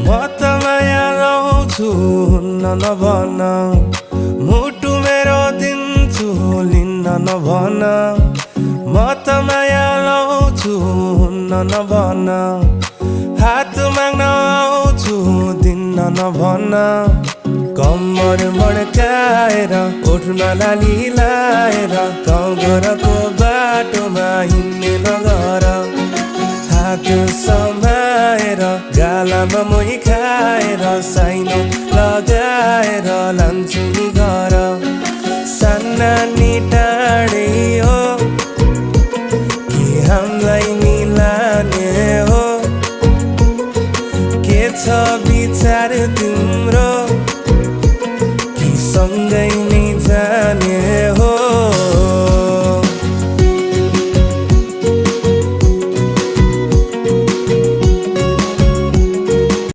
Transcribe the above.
म त माया लाउँछु हुन्न नभन मुटु मेरो दिन्छु लिन्न नभन म त माया लाउँछु हुन्न नभन हात माग्न आउँछु दिन्न नभन कम्मर मड्काएर ओठमा लाली लाएर गाउँ घरको बाटोमा हिँड्ने नगर हात समाएर गालामा मोही खाएर साइनो लगाएर लान्छु नि घर साना नि टाढे हो कि हामीलाई मिलाने हो के छ विचार तिम्रो कि सँगै